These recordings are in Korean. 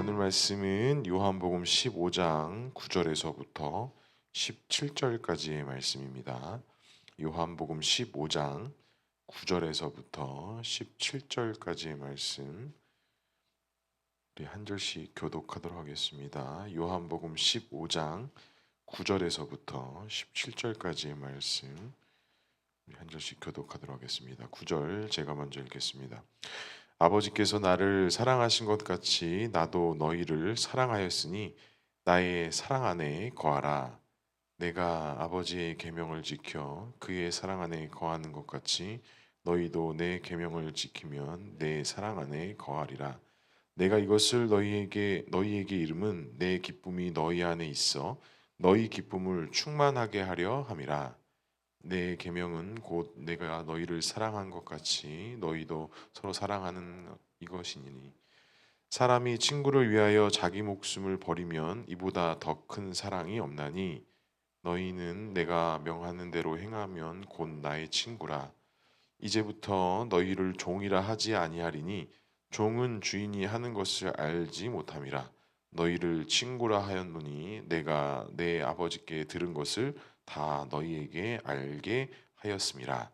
나눌 말씀은 요한복음 15장 9절에서부터 17절까지의 말씀입니다. 요한복음 15장 9절에서부터 17절까지의 말씀 우리 한 절씩 교독하도록 하겠습니다. 요한복음 15장 9절에서부터 17절까지의 말씀 우리 한 절씩 교독하도록 하겠습니다. 9절 제가 먼저 읽겠습니다. 아버지께서 나를 사랑하신 것 같이 나도 너희를 사랑하였으니 나의 사랑 안에 거하라. 내가 아버지의 계명을 지켜 그의 사랑 안에 거하는 것 같이 너희도 내 계명을 지키면 내 사랑 안에 거하리라. 내가 이것을 너희에게 이름은 내 기쁨이 너희 안에 있어 너희 기쁨을 충만하게 하려 함이라. 내 계명은 곧 내가 너희를 사랑한 것 같이 너희도 서로 사랑하는 이것이니 사람이 친구를 위하여 자기 목숨을 버리면 이보다 더 큰 사랑이 없나니 너희는 내가 명하는 대로 행하면 곧 나의 친구라. 이제부터 너희를 종이라 하지 아니하리니 종은 주인이 하는 것을 알지 못함이라. 너희를 친구라 하였노니 내가 내 아버지께 들은 것을 다 너희에게 알게 하였음이라.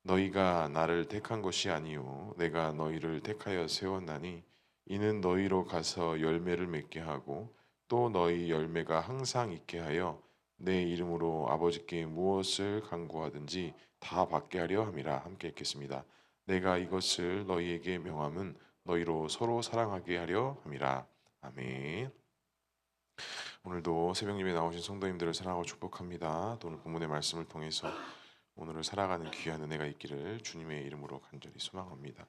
너희가 나를 택한 것이 아니요 내가 너희를 택하여 세웠나니 이는 너희로 가서 열매를 맺게 하고 또 너희 열매가 항상 있게 하여 내 이름으로 아버지께 무엇을 간구하든지 다 받게 하려 함이라. 함께 읽겠습니다. 내가 이것을 너희에게 명함은 너희로 서로 사랑하게 하려 함이라. 아멘. 오늘도 새벽 예배 나오신 성도님들을 사랑하고 축복합니다. 또 오늘 본문의 말씀을 통해서 오늘을 살아가는 귀한 은혜가 있기를 주님의 이름으로 간절히 소망합니다.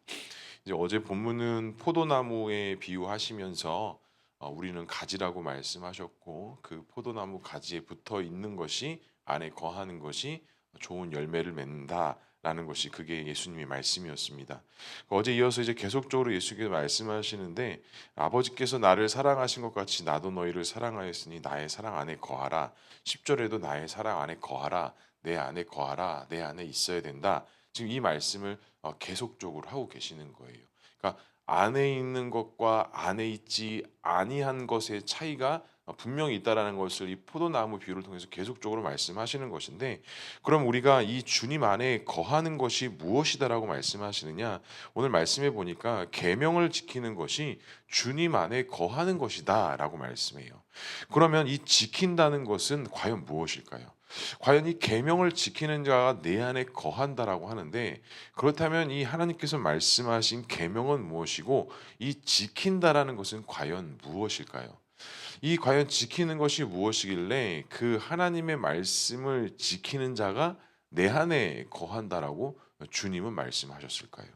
이제 어제 본문은 포도나무에 비유하시면서 우리는 가지라고 말씀하셨고 그 포도나무 가지에 붙어 있는 것이 안에 거하는 것이 좋은 열매를 맺는다라는 것이 그게 예수님의 말씀이었습니다. 어제 이어서 이제 계속적으로 예수께서 말씀하시는데 아버지께서 나를 사랑하신 것 같이 나도 너희를 사랑하였으니 나의 사랑 안에 거하라. 10절에도 나의 사랑 안에 거하라. 내 안에 거하라. 내 안에 있어야 된다. 지금 이 말씀을 계속적으로 하고 계시는 거예요. 그러니까 안에 있는 것과 안에 있지 아니한 것의 차이가 분명히 있다라는 것을 이 포도나무 비유를 통해서 계속적으로 말씀하시는 것인데, 그럼 우리가 이 주님 안에 거하는 것이 무엇이다라고 말씀하시느냐? 오늘 말씀해 보니까 계명을 지키는 것이 주님 안에 거하는 것이다라고 말씀해요. 그러면 이 지킨다는 것은 과연 무엇일까요? 과연 이 계명을 지키는 자가 내 안에 거한다라고 하는데, 그렇다면 이 하나님께서 말씀하신 계명은 무엇이고 이 지킨다라는 것은 과연 무엇일까요? 이 과연 지키는 것이 무엇이길래 그 하나님의 말씀을 지키는 자가 내 안에 거한다라고 주님은 말씀하셨을까요?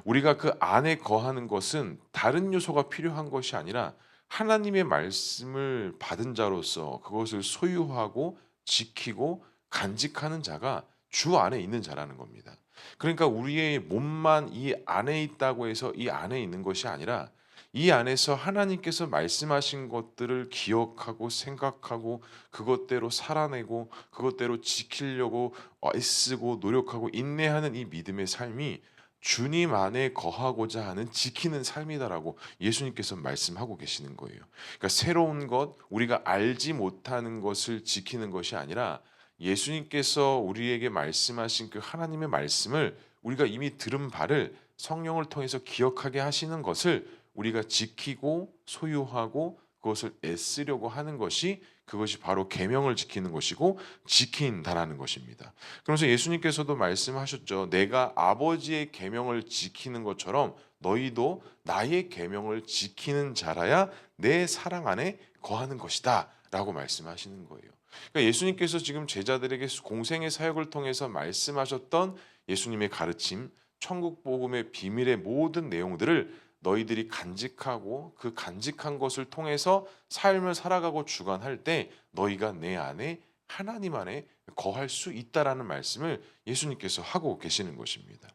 우리가 그 안에 거하는 것은 다른 요소가 필요한 것이 아니라 하나님의 말씀을 받은 자로서 그것을 소유하고 지키고 간직하는 자가 주 안에 있는 자라는 겁니다. 그러니까 우리의 몸만 이 안에 있다고 해서 이 안에 있는 것이 아니라 이 안에서 하나님께서 말씀하신 것들을 기억하고 생각하고 그것대로 살아내고 그것대로 지키려고 애쓰고 노력하고 인내하는 이 믿음의 삶이 주님 안에 거하고자 하는 지키는 삶이다라고 예수님께서 말씀하고 계시는 거예요. 그러니까 새로운 것, 우리가 알지 못하는 것을 지키는 것이 아니라 예수님께서 우리에게 말씀하신 그 하나님의 말씀을 우리가 이미 들은 바를 성령을 통해서 기억하게 하시는 것을 우리가 지키고 소유하고 그것을 애쓰려고 하는 것이, 그것이 바로 계명을 지키는 것이고 지킨다라는 것입니다. 그러면서 예수님께서도 말씀하셨죠. 내가 아버지의 계명을 지키는 것처럼 너희도 나의 계명을 지키는 자라야 내 사랑 안에 거하는 것이다 라고 말씀하시는 거예요. 그러니까 예수님께서 지금 제자들에게 공생의 사역을 통해서 말씀하셨던 예수님의 가르침, 천국 복음의 비밀의 모든 내용들을 너희들이 간직하고 그 간직한 것을 통해서 삶을 살아가고 주관할 때 너희가 내 안에 하나님 안에 거할 수 있다라는 말씀을 예수님께서 하고 계시는 것입니다.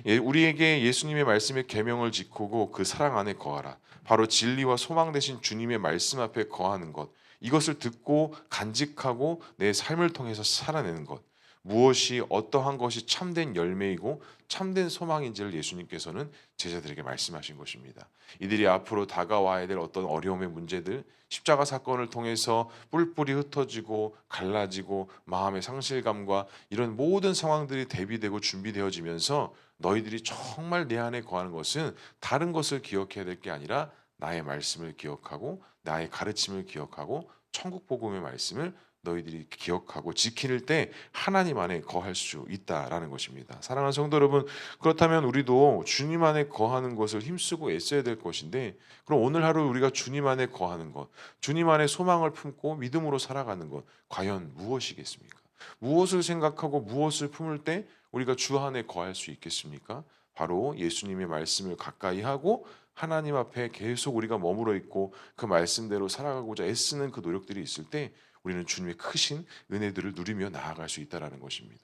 우리에게 예수님의 말씀의 계명을 지키고 그 사랑 안에 거하라. 바로 진리와 소망 되신 주님의 말씀 앞에 거하는 것. 이것을 듣고 간직하고 내 삶을 통해서 살아내는 것. 무엇이 어떠한 것이 참된 열매이고 참된 소망인지를 예수님께서는 제자들에게 말씀하신 것입니다. 이들이 앞으로 다가와야 될 어떤 어려움의 문제들, 십자가 사건을 통해서 뿔뿔이 흩어지고 갈라지고 마음의 상실감과 이런 모든 상황들이 대비되고 준비되어지면서 너희들이 정말 내 안에 거하는 것은 다른 것을 기억해야 될 게 아니라 나의 말씀을 기억하고 나의 가르침을 기억하고 천국 복음의 말씀을 너희들이 기억하고 지킬 때 하나님 안에 거할 수 있다라는 것입니다. 사랑하는 성도 여러분, 그렇다면 우리도 주님 안에 거하는 것을 힘쓰고 애써야 될 것인데, 그럼 오늘 하루 우리가 주님 안에 거하는 것, 주님 안에 소망을 품고 믿음으로 살아가는 것, 과연 무엇이겠습니까? 무엇을 생각하고 무엇을 품을 때 우리가 주 안에 거할 수 있겠습니까? 바로 예수님의 말씀을 가까이 하고 하나님 앞에 계속 우리가 머물러 있고 그 말씀대로 살아가고자 애쓰는 그 노력들이 있을 때 우리는 주님의 크신 은혜들을 누리며 나아갈 수 있다라는 것입니다.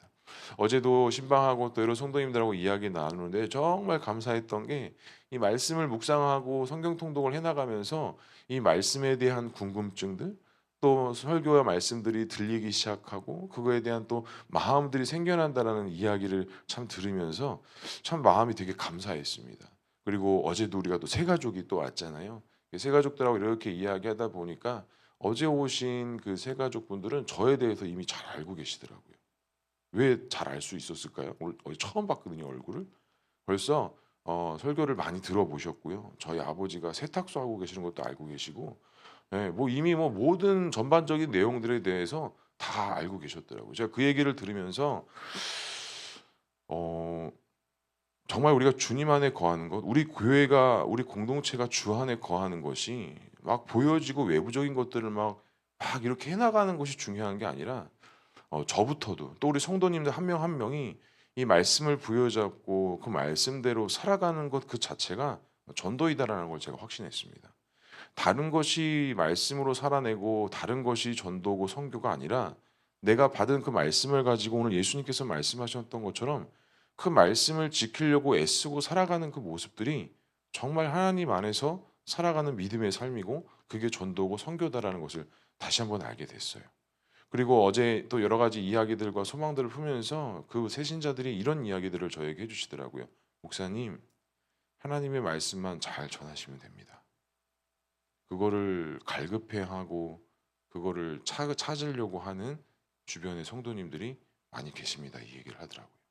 어제도 신방하고 또 여러 성도님들하고 이야기 나누는데 정말 감사했던 게 이 말씀을 묵상하고 성경 통독을 해나가면서 이 말씀에 대한 궁금증들, 또 설교와 말씀들이 들리기 시작하고 그거에 대한 또 마음들이 생겨난다라는 이야기를 참 들으면서 참 마음이 되게 감사했습니다. 그리고 어제도 우리가 또 새 가족이 또 왔잖아요. 새 가족들하고 이렇게 이야기하다 보니까 어제 오신 그 새 가족분들은 저에 대해서 이미 잘 알고 계시더라고요. 왜 잘 알 수 있었을까요? 오늘 어제 처음 봤거든요, 얼굴을. 벌써 설교를 많이 들어보셨고요. 저희 아버지가 세탁소 하고 계시는 것도 알고 계시고, 예, 뭐 이미 뭐 모든 전반적인 내용들에 대해서 다 알고 계셨더라고요. 제가 그 얘기를 들으면서 어 정말 우리가 주님 안에 거하는 것, 우리 교회가 우리 공동체가 주 안에 거하는 것이 막 보여지고 외부적인 것들을 막 이렇게 해 나가는 것이 중요한 게 아니라 저부터도 또 우리 성도님들 한 명 한 명이 이 말씀을 부여잡고 그 말씀대로 살아가는 것 그 자체가 전도이다라는 걸 제가 확신했습니다. 다른 것이 말씀으로 살아내고 다른 것이 전도고 선교가 아니라 내가 받은 그 말씀을 가지고 오늘 예수님께서 말씀하셨던 것처럼 그 말씀을 지키려고 애쓰고 살아가는 그 모습들이 정말 하나님 안에서 살아가는 믿음의 삶이고 그게 전도고 선교다라는 것을 다시 한번 알게 됐어요. 그리고 어제 또 여러 가지 이야기들과 소망들을 풀면서 그 새신자들이 이런 이야기들을 저에게 해주시더라고요. 목사님, 하나님의 말씀만 잘 전하시면 됩니다. 그거를 갈급해하고 그거를 찾으려고 하는 주변의 성도님들이 많이 계십니다. 이 얘기를 하더라고요.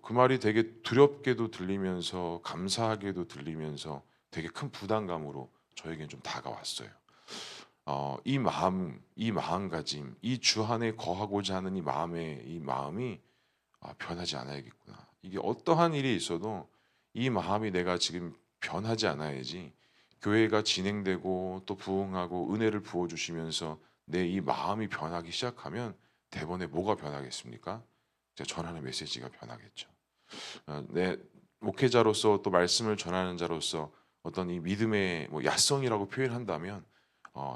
그 말이 되게 두렵게도 들리면서 감사하게도 들리면서 되게 큰 부담감으로 저에겐 좀 다가왔어요. 이 마음가짐, 이 주 안에 거하고자 하는 이 마음이 변하지 않아야겠구나. 이게 어떠한 일이 있어도 이 마음이 내가 지금 변하지 않아야지 교회가 진행되고 또 부흥하고 은혜를 부어 주시면서 내 이 마음이 변하기 시작하면 대번에 뭐가 변하겠습니까? 제가 전하는 메시지가 변하겠죠. 내 목회자로서 또 말씀을 전하는 자로서 어떤 이 믿음의 뭐 야성이라고 표현한다면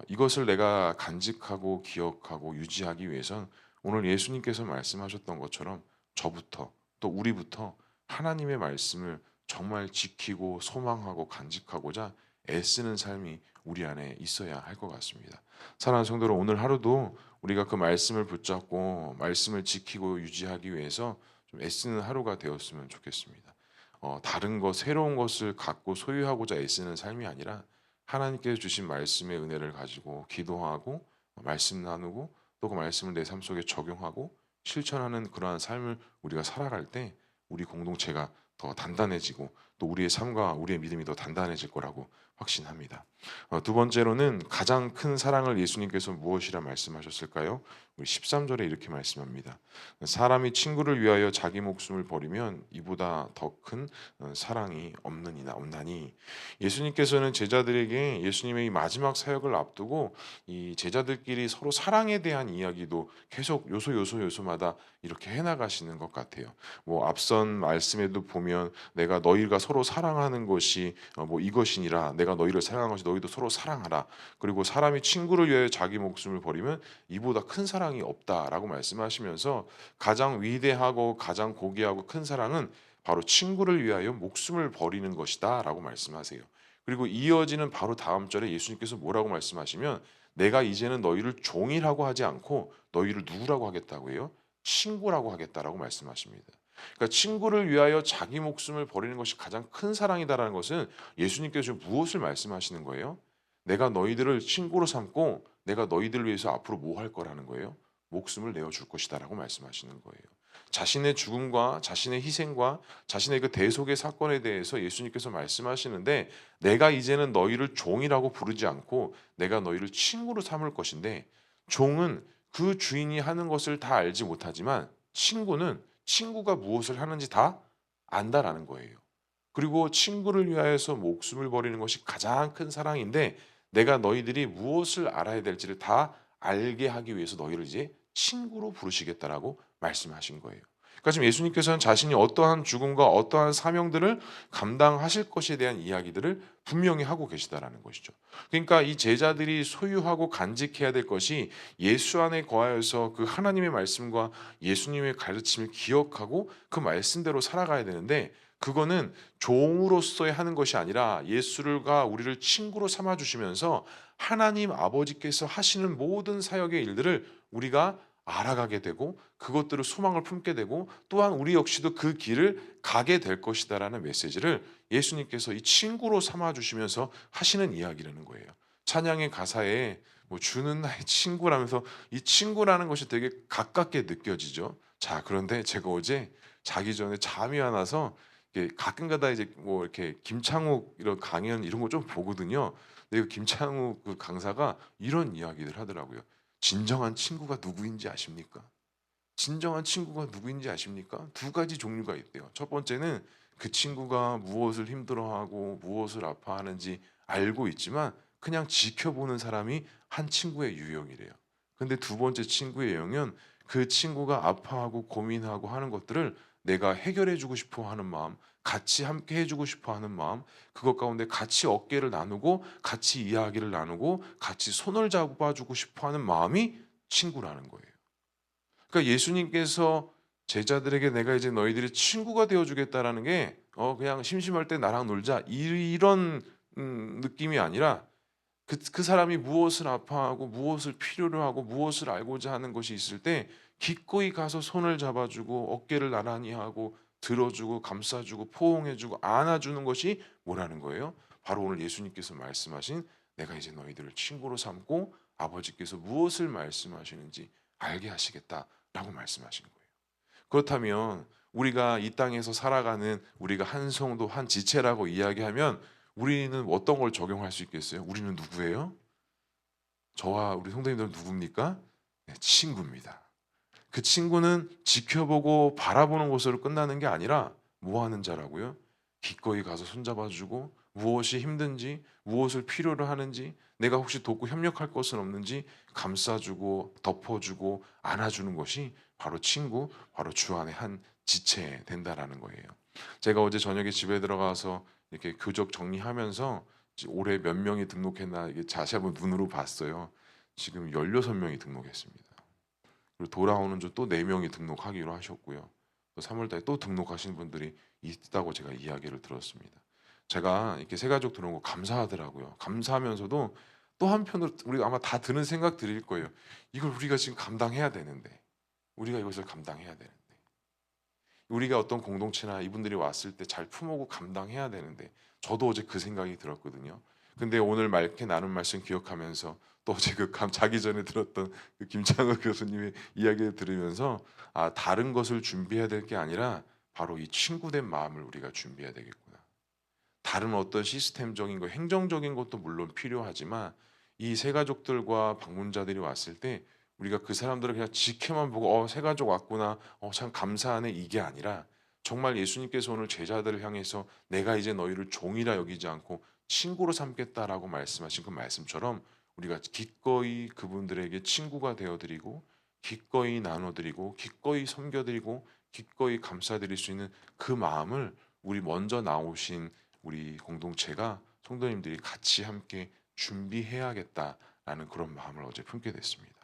이것을 내가 간직하고 기억하고 유지하기 위해선 오늘 예수님께서 말씀하셨던 것처럼 저부터 또 우리부터 하나님의 말씀을 정말 지키고 소망하고 간직하고자 애쓰는 삶이 우리 안에 있어야 할 것 같습니다. 사랑하는 성도들, 오늘 하루도 우리가 그 말씀을 붙잡고 말씀을 지키고 유지하기 위해서 좀 애쓰는 하루가 되었으면 좋겠습니다. 다른 것, 새로운 것을 갖고 소유하고자 애쓰는 삶이 아니라 하나님께서 주신 말씀의 은혜를 가지고 기도하고 말씀 나누고 또 그 말씀을 내 삶 속에 적용하고 실천하는 그러한 삶을 우리가 살아갈 때 우리 공동체가 더 단단해지고 또 우리의 삶과 우리의 믿음이 더 단단해질 거라고 확신합니다. 두 번째로는 가장 큰 사랑을 예수님께서 무엇이라 말씀하셨을까요? 우리 13절에 이렇게 말씀합니다. 사람이 친구를 위하여 자기 목숨을 버리면 이보다 더 큰 사랑이 없나니. 예수님께서는 제자들에게 예수님의 이 마지막 사역을 앞두고 이 제자들끼리 서로 사랑에 대한 이야기도 계속 요소마다 이렇게 해나가시는 것 같아요. 뭐 앞선 말씀에도 보면 내가 너희가 서로 사랑하는 것이 뭐 이것이니라, 내가 너희를 사랑한 것이 너희도 서로 사랑하라. 그리고 사람이 친구를 위하여 자기 목숨을 버리면 이보다 큰 사랑이 없다라고 말씀하시면서 가장 위대하고 가장 고귀하고 큰 사랑은 바로 친구를 위하여 목숨을 버리는 것이다라고 말씀하세요. 그리고 이어지는 바로 다음 절에 예수님께서 뭐라고 말씀하시면 내가 이제는 너희를 종이라고 하지 않고 너희를 누구라고 하겠다고 해요? 친구라고 하겠다라고 말씀하십니다. 그러니까 친구를 위하여 자기 목숨을 버리는 것이 가장 큰 사랑이다라는 것은 예수님께서 지금 무엇을 말씀하시는 거예요? 내가 너희들을 친구로 삼고 내가 너희들을 위해서 앞으로 뭐 할 거라는 거예요? 목숨을 내어 줄 것이다라고 말씀하시는 거예요. 자신의 죽음과 자신의 희생과 자신의 그 대속의 사건에 대해서 예수님께서 말씀하시는데 내가 이제는 너희를 종이라고 부르지 않고 내가 너희를 친구로 삼을 것인데 종은 그 주인이 하는 것을 다 알지 못하지만 친구는 친구가 무엇을 하는지 다 안다라는 거예요. 그리고 친구를 위하여서 목숨을 버리는 것이 가장 큰 사랑인데 내가 너희들이 무엇을 알아야 될지를 다 알게 하기 위해서 너희를 이제 친구로 부르시겠다라고 말씀하신 거예요. 그러니까 지금 예수님께서는 자신이 어떠한 죽음과 어떠한 사명들을 감당하실 것에 대한 이야기들을 분명히 하고 계시다라는 것이죠. 그러니까 이 제자들이 소유하고 간직해야 될 것이 예수 안에 거하여서 그 하나님의 말씀과 예수님의 가르침을 기억하고 그 말씀대로 살아가야 되는데 그거는 종으로서의 하는 것이 아니라 예수가 우리를 친구로 삼아 주시면서 하나님 아버지께서 하시는 모든 사역의 일들을 우리가 알아가게 되고 그것들을 소망을 품게 되고 또한 우리 역시도 그 길을 가게 될 것이다라는 메시지를 예수님께서 이 친구로 삼아 주시면서 하시는 이야기라는 거예요. 찬양의 가사에 뭐 주는 나의 친구라면서 이 친구라는 것이 되게 가깝게 느껴지죠. 자, 그런데 제가 어제 자기 전에 잠이 안 와서 가끔가다 이제 뭐 이렇게 김창욱 이런 강연 이런 거 좀 보거든요. 근데 그 김창욱 그 강사가 이런 이야기를 하더라고요. 진정한 친구가 누구인지 아십니까? 진정한 친구가 누구인지 아십니까? 두 가지 종류가 있대요. 첫 번째는 그 친구가 무엇을 힘들어하고 무엇을 아파하는지 알고 있지만 그냥 지켜보는 사람이 한 친구의 유형이래요. 근데 두 번째 친구의 유형은 그 친구가 아파하고 고민하고 하는 것들을 내가 해결해 주고 싶어 하는 마음, 같이 함께 해 주고 싶어 하는 마음, 그것 가운데 같이 어깨를 나누고 같이 이야기를 나누고 같이 손을 잡아 주고 싶어 하는 마음이 친구라는 거예요. 그러니까 예수님께서 제자들에게 내가 이제 너희들이 친구가 되어 주겠다라는 게 그냥 심심할 때 나랑 놀자 이런 느낌이 아니라 그 사람이 무엇을 아파하고 무엇을 필요로 하고 무엇을 알고자 하는 것이 있을 때 기꺼이 가서 손을 잡아 주고 어깨를 나란히 하고 들어 주고 감싸 주고 포옹해 주고 안아 주는 것이 뭐라는 거예요? 바로 오늘 예수님께서 말씀하신 내가 이제 너희들을 친구로 삼고 아버지께서 무엇을 말씀하시는지 알게 하시겠다라고 말씀하신 거예요. 그렇다면 우리가 이 땅에서 살아가는 우리가 한 성도 한 지체라고 이야기하면 우리는 어떤 걸 적용할 수 있겠어요? 우리는 누구예요? 저와 우리 성도님들은 누굽니까? 네, 친구입니다. 그 친구는 지켜보고 바라보는 것으로 끝나는 게 아니라 뭐 하는 자라고요? 기꺼이 가서 손잡아 주고 무엇이 힘든지 무엇을 필요로 하는지 내가 혹시 돕고 협력할 것은 없는지 감싸 주고 덮어 주고 안아 주는 것이 바로 친구, 바로 주 안의 한 지체 된다라는 거예요. 제가 어제 저녁에 집에 들어가서 이렇게 교적 정리하면서 올해 몇 명이 등록했나 이게 자세히 한번 눈으로 봤어요. 지금 16명이 등록했습니다. 그리고 돌아오는 주 또 4명이 등록하기로 하셨고요. 또 3월 달에 또 등록하신 분들이 있다고 제가 이야기를 들었습니다. 제가 이렇게 새 가족 들어온 거 감사하더라고요. 감사하면서도 또 한편으로 우리가 아마 다 드는 생각들일 거예요. 이걸 우리가 지금 감당해야 되는데, 우리가 이것을 감당해야 되는데, 우리가 어떤 공동체나 이분들이 왔을 때 잘 품어고 감당해야 되는데, 저도 어제 그 생각이 들었거든요. 근데 오늘 이렇게 나눈 말씀 기억하면서 또 어제 자기 전에 들었던 그 김창호 교수님의 이야기를 들으면서 다른 것을 준비해야 될 게 아니라 바로 이 친구된 마음을 우리가 준비해야 되겠구나. 다른 어떤 시스템적인 거, 행정적인 것도 물론 필요하지만 이 새가족들과 방문자들이 왔을 때 우리가 그 사람들을 그냥 지켜만 보고 새가족 왔구나, 참 감사하네 이게 아니라 정말 예수님께서 오늘 제자들을 향해서 내가 이제 너희를 종이라 여기지 않고 친구로 삼겠다라고 말씀하신 그 말씀처럼 우리가 기꺼이 그분들에게 친구가 되어드리고 기꺼이 나눠드리고 기꺼이 섬겨드리고 기꺼이 감싸드릴 수 있는 그 마음을 우리 먼저 나오신 우리 공동체가 성도님들이 같이 함께 준비해야겠다라는 그런 마음을 어제 품게 됐습니다.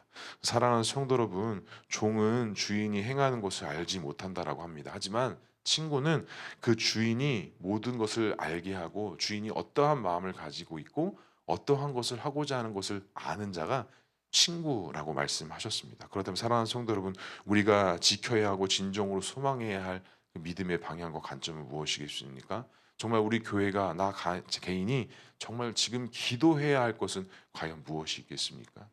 사랑하는 성도 여러분, 종은 주인이 행하는 것을 알지 못한다라고 합니다. 하지만 친구는 그 주인이 모든 것을 알게 하고 주인이 어떠한 마음을 가지고 있고 어떠한 것을 하고자 하는 것을 아는 자가 친구라고 말씀하셨습니다. 그렇다면 사랑하는 성도 여러분, 우리가 지켜야 하고 진정으로 소망해야 할 그 믿음의 방향과 관점은 무엇이겠습니까? 정말 우리 교회가 개인이 정말 지금 기도해야 할 것은 과연 무엇이 있겠습니까?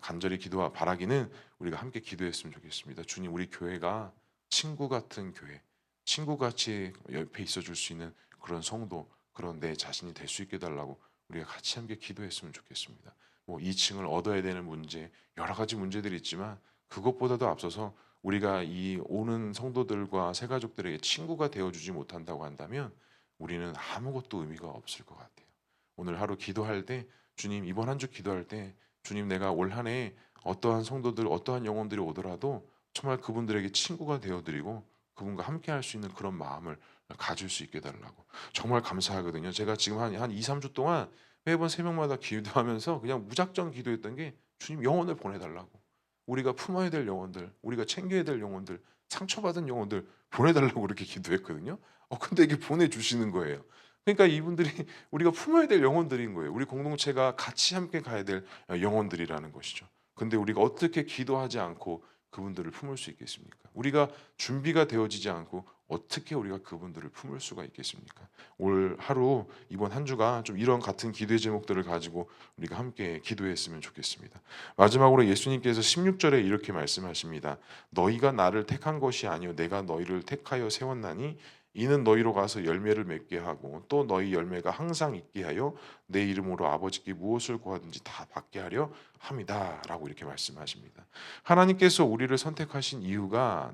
간절히 기도와 바라기는 우리가 함께 기도했으면 좋겠습니다. 주님, 우리 교회가 친구 같은 교회, 친구같이 옆에 있어 줄 수 있는 그런 성도, 그런 내 자신이 될 수 있게 해달라고 우리가 같이 함께 기도했으면 좋겠습니다. 뭐 2층을 얻어야 되는 문제, 여러 가지 문제들이 있지만 그것보다도 앞서서 우리가 이 오는 성도들과 새가족들에게 친구가 되어주지 못한다고 한다면 우리는 아무것도 의미가 없을 것 같아요. 오늘 하루 기도할 때 주님, 이번 한 주 기도할 때 주님, 내가 올 한 해 어떠한 성도들, 어떠한 영혼들이 오더라도 정말 그분들에게 친구가 되어드리고 그분과 함께 할 수 있는 그런 마음을 가질 수 있게 해달라고 정말 감사하거든요. 제가 지금 한 2, 3주 동안 매번 새벽마다 기도하면서 그냥 무작정 기도했던 게 주님, 영혼을 보내달라고, 우리가 품어야 될 영혼들, 우리가 챙겨야 될 영혼들, 상처받은 영혼들 보내달라고 그렇게 기도했거든요. 근데 이게 보내주시는 거예요. 그러니까 이분들이 우리가 품어야 될 영혼들인 거예요. 우리 공동체가 같이 함께 가야 될 영혼들이라는 것이죠. 근데 우리가 어떻게 기도하지 않고 그분들을 품을 수 있겠습니까? 우리가 준비가 되어지지 않고 어떻게 우리가 그분들을 품을 수가 있겠습니까? 올 하루, 이번 한 주가 좀 이런 같은 기도의 제목들을 가지고 우리가 함께 기도했으면 좋겠습니다. 마지막으로 예수님께서 16절에 이렇게 말씀하십니다. 너희가 나를 택한 것이 아니요 내가 너희를 택하여 세웠나니 이는 너희로 가서 열매를 맺게 하고 또 너희 열매가 항상 있게 하여 내 이름으로 아버지께 무엇을 구하든지 다 받게 하려 함이다라고 이렇게 말씀하십니다. 하나님께서 우리를 선택하신 이유가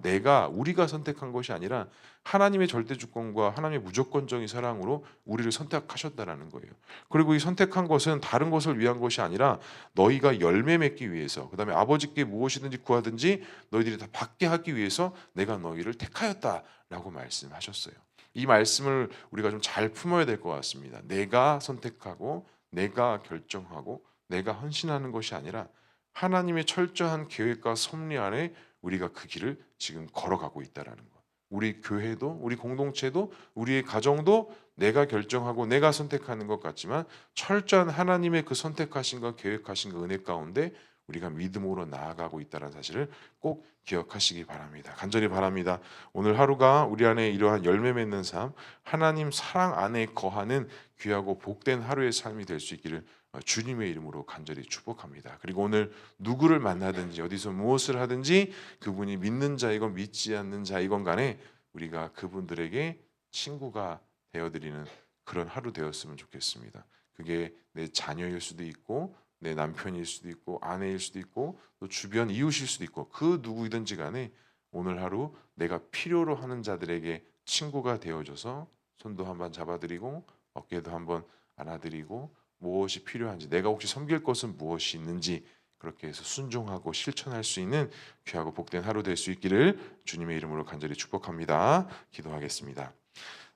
우리가 선택한 것이 아니라 하나님의 절대 주권과 하나님의 무조건적인 사랑으로 우리를 선택하셨다라는 거예요. 그리고 이 선택한 것은 다른 것을 위한 것이 아니라 너희가 열매 맺기 위해서, 그다음에 아버지께 무엇이든지 구하든지 너희들이 다 받게 하기 위해서 내가 너희를 택하였다라고 말씀하셨어요. 이 말씀을 우리가 좀 잘 품어야 될 것 같습니다. 내가 선택하고 내가 결정하고 내가 헌신하는 것이 아니라 하나님의 철저한 계획과 섭리 안에 우리가 그 길을 지금 걸어가고 있다라는 것. 우리 교회도, 우리 공동체도, 우리의 가정도 내가 결정하고 내가 선택하는 것 같지만 철저한 하나님의 그 선택하신 것, 계획하신 그 은혜 가운데 우리가 믿음으로 나아가고 있다는 사실을 꼭 기억하시기 바랍니다. 간절히 바랍니다. 오늘 하루가 우리 안에 이러한 열매 맺는 삶, 하나님 사랑 안에 거하는 귀하고 복된 하루의 삶이 될 수 있기를 주님의 이름으로 간절히 축복합니다. 그리고 오늘 누구를 만나든지 어디서 무엇을 하든지 그분이 믿는 자이건 믿지 않는 자이건 간에 우리가 그분들에게 친구가 되어드리는 그런 하루 되었으면 좋겠습니다. 그게 내 자녀일 수도 있고 내 남편일 수도 있고 아내일 수도 있고 또 주변 이웃일 수도 있고 그 누구이든지 간에 오늘 하루 내가 필요로 하는 자들에게 친구가 되어줘서 손도 한번 잡아드리고 어깨도 한번 안아드리고 무엇이 필요한지, 내가 혹시 섬길 것은 무엇이 있는지 그렇게 해서 순종하고 실천할 수 있는 귀하고 복된 하루 될 수 있기를 주님의 이름으로 간절히 축복합니다. 기도하겠습니다.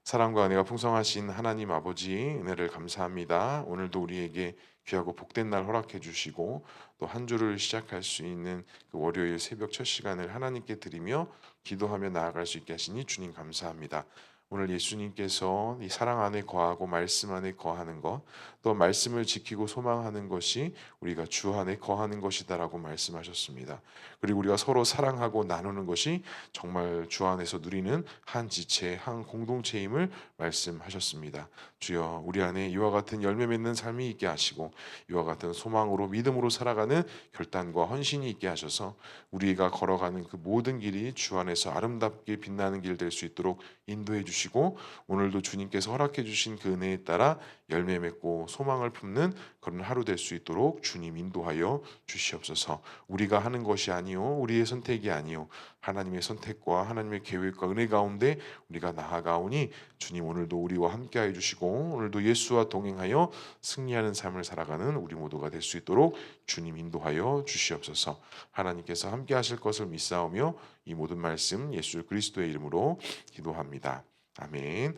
사랑과 은혜가 풍성하신 하나님 아버지, 은혜를 감사합니다. 오늘도 우리에게 귀하고 복된 날 허락해 주시고 또 한 주를 시작할 수 있는 그 월요일 새벽 첫 시간을 하나님께 드리며 기도하며 나아갈 수 있게 하시니 주님 감사합니다. 오늘 예수님께서 이 사랑 안에 거하고 말씀 안에 거하는 것, 또 말씀을 지키고 소망하는 것이 우리가 주 안에 거하는 것이다라고 말씀하셨습니다. 그리고 우리가 서로 사랑하고 나누는 것이 정말 주 안에서 누리는 한 지체, 한 공동체임을 말씀하셨습니다. 주여, 우리 안에 이와 같은 열매 맺는 삶이 있게 하시고 이와 같은 소망으로 믿음으로 살아가는 결단과 헌신이 있게 하셔서 우리가 걸어가는 그 모든 길이 주 안에서 아름답게 빛나는 길 될 수 있도록 인도해 주시고 오늘도 주님께서 허락해 주신 그 은혜에 따라 열매 맺고 소망을 품는 그런 하루 될 수 있도록 주님 인도하여 주시옵소서. 우리가 하는 것이 아니요 우리의 선택이 아니요 하나님의 선택과 하나님의 계획과 은혜 가운데 우리가 나아가오니 주님 오늘도 우리와 함께하여 주시고 오늘도 예수와 동행하여 승리하는 삶을 살아가는 우리 모두가 될 수 있도록 주님 인도하여 주시옵소서. 하나님께서 함께하실 것을 믿사오며 이 모든 말씀 예수 그리스도의 이름으로 기도합니다. 아멘.